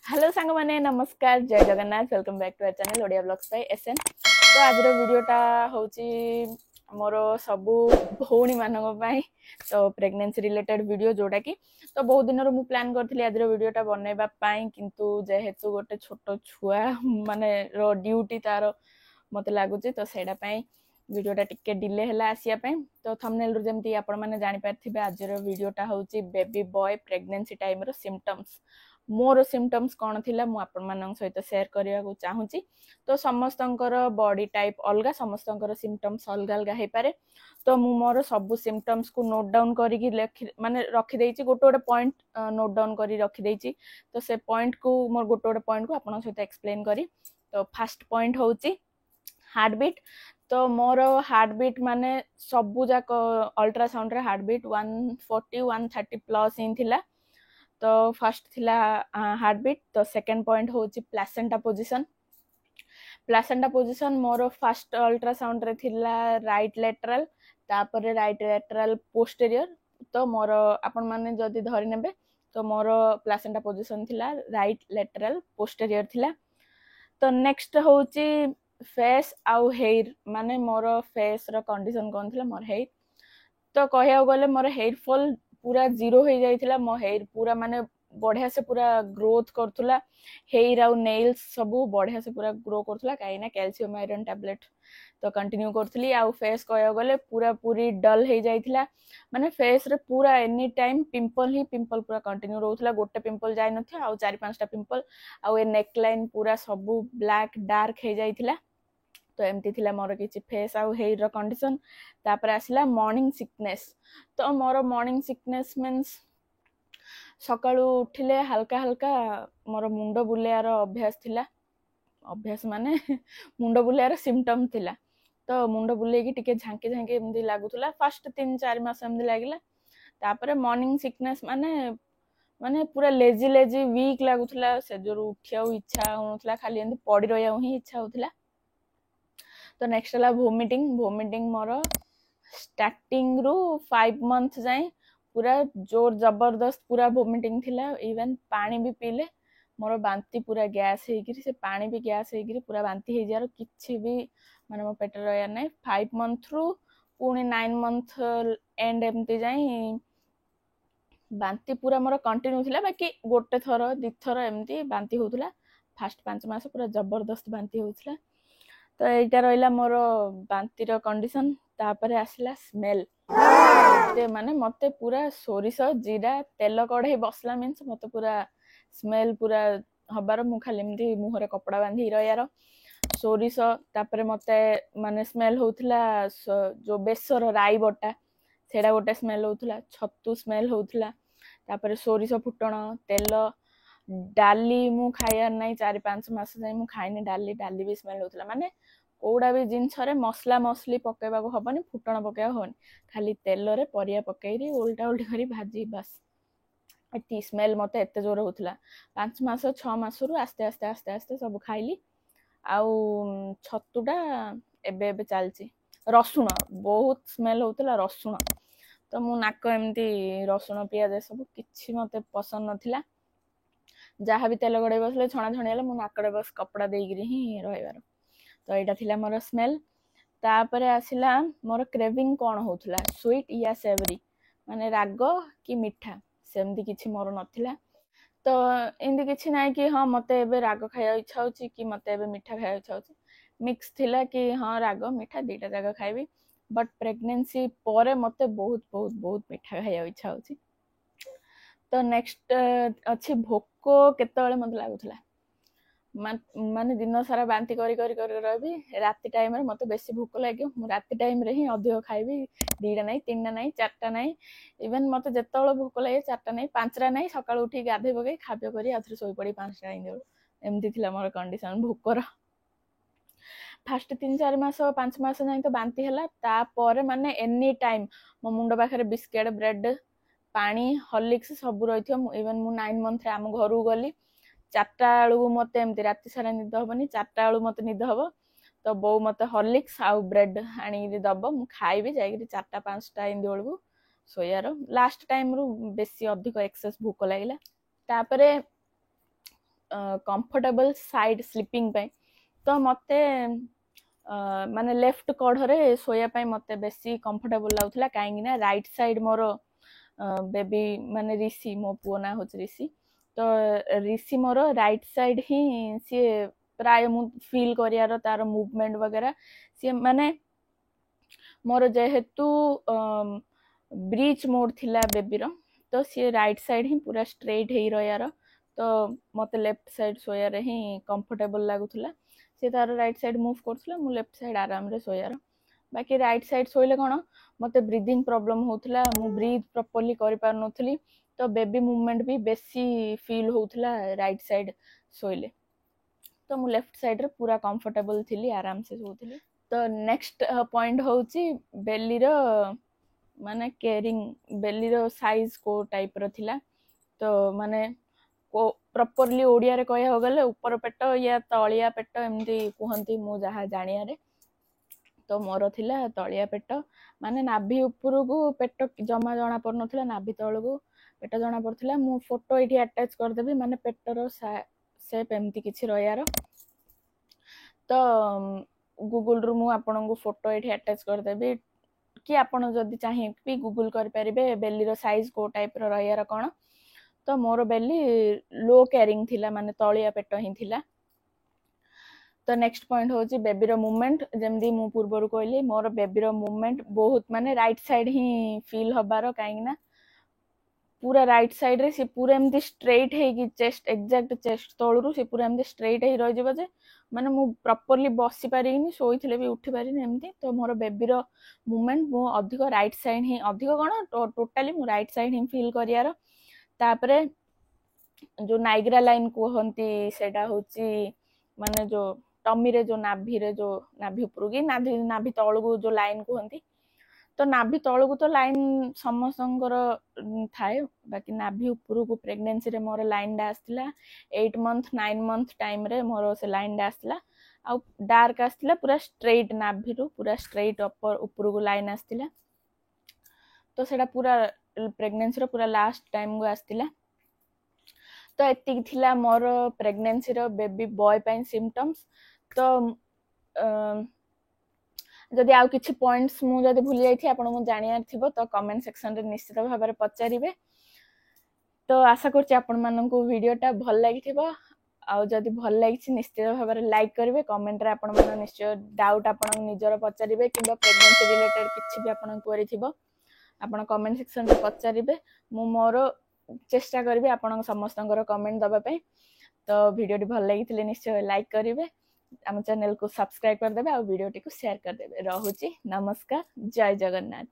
Hello सांग माने नमस्कार जय Jagannath welcome back to our channel Odia blogs by SN. तो आज वीडियोटा होची मोर सबू भौणी मानक पई तो प्रेगनेंसी रिलेटेड वीडियो जोटा कि तो बहुत दिन मु प्लान करथली आज वीडियोटा बनैबा पई किंतु जेहेतु गोटे छोट छुआ माने रो ड्यूटी तार मते लागुची तो सेडा पई वीडियोटा टिके डिले हला आसिया पई तो थंबनेल रु जेमती आपण माने जानि पारथिबे आज वीडियोटा होची बेबी बॉय प्रेगनेंसी टाइम रो सिम्पटम्स मोर सिम्पटम्स कौन थिला मु आपण मानक सहित शेयर करिया को चाहूची। तो समस्तंकर बॉडी टाइप अलगा समस्तंकर सिम्पटम्स अलगा अलगा हे पारे तो मु मोर सब सिम्पटम्स को नोट डाउन करी माने रखी देइची गोटे गोटे पॉइंट नोट डाउन करी रखी देइची। तो से पॉइंट को मोर गोटे गोटे पॉइंट को आपण सहित एक्सप्लेन करी। तो फर्स्ट पॉइंट होची हार्ट बीट। तो मोर हार्ट बीट माने सबु जाक अल्ट्रासाउंड रे हार्ट बीट 140 130 प्लस इन थिला। तो फर्स्ट थिला हार्ट बीट। तो सेकंड पॉइंट होची placenta position. Placenta position more first ultrasound रे थिला राइट लेटरल तापर राइट लेटरल पोस्टीरियर। तो मोर आपण माने जदी धरि नेबे तो मोर प्लासेंटा पोजीशन थिला राइट लेटरल पोस्टीरियर थिला। तो नेक्स्ट होची फेस आउ हेयर माने मोर फेस रो कंडीशन कोन थिला मोर हेयर। तो कहया गले मोर हेयर फॉल पूरा जीरो हो जाइथिला। मो हेयर पूरा माने बढ़िया से पूरा ग्रोथ करथुला। हेयर आउ नेल्स सब बढ़िया से पूरा ग्रो करथुला काई ना कैल्शियम आयरन टैबलेट तो कंटिन्यू करथली। आउ फेस कहया गले पूरा पूरी डल हो जाइथिला माने फेस रे पूरा एनी टाइम पिंपल ही पिंपल पूरा कंटिन्यू रहउथला। गोटे पिंपल जाय नथि आउ 4-5टा पिंपल आउ ए नेक लाइन पूरा सब ब्लैक डार्क हो जाइथिला। तो एमती थिला मोर किछि फेस आउ हेयर रो कंडीशन। तापर आसिला मॉर्निंग सिकनेस। तो मोर मॉर्निंग सिकनेस मीन्स सकाळू उठिले हल्का हल्का मोर मुंड बुलेयार अभ्यास थिला। अभ्यास माने मुंड बुलेयार सिम्पटम थिला। तो मुंड बुलेकी टिके झांकी झांकी एमती लागुथुला फर्स्ट 3-4 मास एमती लागिला। तापर मॉर्निंग सिकनेस माने माने पूरा लेजी लेजी वीक लागुथुला से जोर उठिया इच्छा होनुथला खाली एमती पड़ी रहया ही इच्छा होथला। तो नेक्स्ट हला वोमिटिंग। वोमिटिंग मोर स्टार्टिंग रु 5 मंथ जाए पूरा जोर जबरदस्त पूरा वोमिटिंग थिला। इवन पानी भी पीले मोर बांती पूरा गैस हेगिरी से पानी भी गैस हेगिरी पूरा बांती हे जार किछि भी माने मो पेट रहया नै। 5 मंथ रु पुणी 9 मंथ एंड एमती जाए बांती पूरा मोर कंटिन्यू थिला बाकी गोटे थर दि थर एमती बांती होउथला। फर्स्ट 5 मास पूरा जबरदस्त बांती होउथला। तो एटा रहिला मोर बांतीर कंडीशन। तापरे आसिला स्मेल माने मते पूरा सोरिस जीरा तेल कढ़ई बसला मीन्स मते पूरा स्मेल पूरा हबार मु खाली एमती मुहरे कपड़ा बांधी रहियार सोरिस। तापरे मते माने स्मेल होउथला जो बेसर राई बटा सेडा गोटे स्मेल होउथला। छतु स्मेल होउथला। तापरे सोरिस फुटण तेल डाली मु खाया नहीं 4-5 मास जाए मु खाइनी डाली डाली भी स्मेल होउथला। माने कोड़ा भी जिनस रे मसला मसली पकेबा को हबनी फुटण पकेबा होनी खाली तेल रे परिया पकेइरी उल्टा उल्टी करी भाजी बस एती स्मेल मते एते जोर होउथला। 5 मास 6 मास रु आस्ते आस्ते आस्ते आस्ते सब खाइली। आउ छतुटा एबे एबे चलची। रसुण बहुत स्मेल होउथला रसुण। तो मु नाक एमती रसुण पियाज सब किछि मते पसंद नथिला। जहाँ भी तेल गड़े बसले छणा छणी हेले मु नाकड़े बस कपड़ा देगिरी ही रहइबार। तो एटा थिला मोर स्मेल। तापरे आसिला मोर क्रेविंग कोन होउथला स्वीट या सेवरी माने राग कि मीठा सेमती किछि मोर नथिला। तो एंदी किछि नाइ कि हाँ मते एबे राग खाया इच्छा होछि कि मते एबे मीठा खाया इच्छा होछि। मिक्स थिला कि हाँ राग मीठा दीटा जागा खाइबी। बट प्रेगनेंसी परे मते बहुत बहुत बहुत मीठा खाया इच्छा होछि। तो नेक्स्ट अच्छी भोको केतବେଳେ मते लागुथला माने दिन सारा बांती करी करी करी रही राति टाइम रे मते बेसी भूख लागे मु राति टाइम रे ही अधिक खाइबी 2टा नहीं 3टा नहीं 4टा नहीं इवन मते जेतବେଳେ भूख लागे 4टा नहीं 5टा नहीं सकाळ उठी गाधे बगे खाबे करी आथरे सोई पड़ी 5टा इंदो एमती थिला मोर कंडीशन भूकर। फास्ट 3-4 मास 5 मास जाए तो बांती हला। तापर माने एनी टाइम मो मुंड पाखरे बिस्केट ब्रेड पानी हॉर्लिक्स सब रही। इवन मु 9 मंथ आम घर गली 4टा बेलू मत एमती राति सारा निद हेनी 4टा बेलू मत निद हम तो बो मत हॉर्लिक्स आउ ब्रेड आनी दब मु खाइबी जाकि 4टा-5टा इंदी बेलू सोयार लास्ट टाइम रु बेसी अधिक एक्सेस भूक लगिला। तापरे कंफर्टेबल साइड स्लीपिंग पे तो मते माने लेफ्ट कड़े शोया मते बेसी कंफर्टेबल लगुला कहीं राइट साइड मोर बेबी माने ऋषि मो पुओ ना हूँ ऋषि तो ऋषि मोर राइट साइड ही सी प्राय मु फील कर तार मूवमेंट वगैरह सी माने मोर जेहेतु ब्रिज मोड थिला बेबीर तो सी राइट साइड ही पूरा स्ट्रेट हो रहा तो मत लेफ्ट साइड शोयार ही कंफर्टेबल लगुला सी तार राइट साइड मूव कर मु लेफ्ट साइड आराम रे शोयार बाकी राइट साइड शोले कौन मत ब्रीदिंग प्रॉब्लम होता मु ब्रीथ प्रॉपर्ली कर पार नथली तो बेबी मूवमेंट भी बेसी फील होता राइट साइड शोले तो मु लेफ्ट साइड रे पूरा कंफर्टेबल थी आराम से सोती तो नेक्स्ट पॉइंट होची बेली रो माने केयरिंग बेली रो साइज को टाइप रो थिला तो माने को प्रॉपर्ली ओडिया रे कहया गले ऊपर पेट या तलिया पेट एमती कहंती मु जहा जानिया रे तो मोर थिला तलिया पेट माने नाभि ऊपर को पेट जमा जना पड़ नथिला नाभि तळ को पेट जना पड़थिला मु फोटो एठी अटैच कर देबी माने पेटर शेप एमती किछि रयार तो गूगल रु मु आपन को फोटो एठी अटैच कर देबी कि आपन जदि चाहे भी गूगल कर परिबे बेली रो साइज को टाइप रो रयार कोन तो मोर बेली लो कैरिंग थिला माने तलिया पेट ही थिला तो नेक्स्ट पॉइंट होची बेबी रो मूवमेंट जेमदी मु पूर्व कहली मोर बेबी रो मूवमेंट बहुत माने राइट साइड ही फील हबार कहीं पूरा राइट साइड रे सी पूरा एमती स्ट्रेट है कि चेस्ट एग्जैक्ट चेस्ट तळरू सी पूरा एमती स्ट्रेट ही रह जे माने मु प्रॉपर्ली बसी पारिनी शोइथिले भी उठी पारिनी एमती तो मोर बेबी रो मूवमेंट मु अधिक राइट साइड ही अधिक कोन टोटली मु राइट साइड ही फील करियार तापरे जो नाइग्रा लाइन कहती सेटा होची माने जो टमी रे जो नाभि ऊपर की नाभि तल को जो लाइन कहती तो नाभि तल को तो लाइन समस्तंकर थाए बाकी नाभि ऊपर को प्रेगनेंसी रे मोर लाइन डा आसला 8 मंथ 9 मंथ टाइम रे मोर से लाइन डा आसला आ डार्क आसला पूरा स्ट्रेट नाभि रु पूरा स्ट्रेट ऊपर को लाइन आसला तो सेटा पूरा प्रेगनेंसी रो पूरा लास्ट टाइम को आसला तो एति थिला मोर प्रेगनेंसी रो बेबी बॉय पाइन सिम्पटम्स तो जदि आउ किछि पॉइंट्स मु जदि भूली जाई थी आपन मु जानियार थिबो तो कमेंट सेक्शन रे निश्चित भाबरे पचारिबे तो आशा करछि आपन मानन को वीडियोटा भल लागि थिबो आ जदि भल लागि निश्चित भाबरे लाइक करिवे कमेंट रे आपन मान निश्चय डाउट आपन निजर पचारिबे किबा प्रेगनेंसी रिलेटेड किछि भी आपन क्वेरी थिबो आपन कमेंट सेक्शन रे पचारिबे मु मोर चेष्टा करिवे आपन समस्तंकर कमेंट दबा पे तो वीडियो भल लागि निश्चय लाइक करिवे आम चैनल को सब्सक्राइब कर देबे और वीडियो को शेयर कर देबे रहुची नमस्कार जय जगन्नाथ।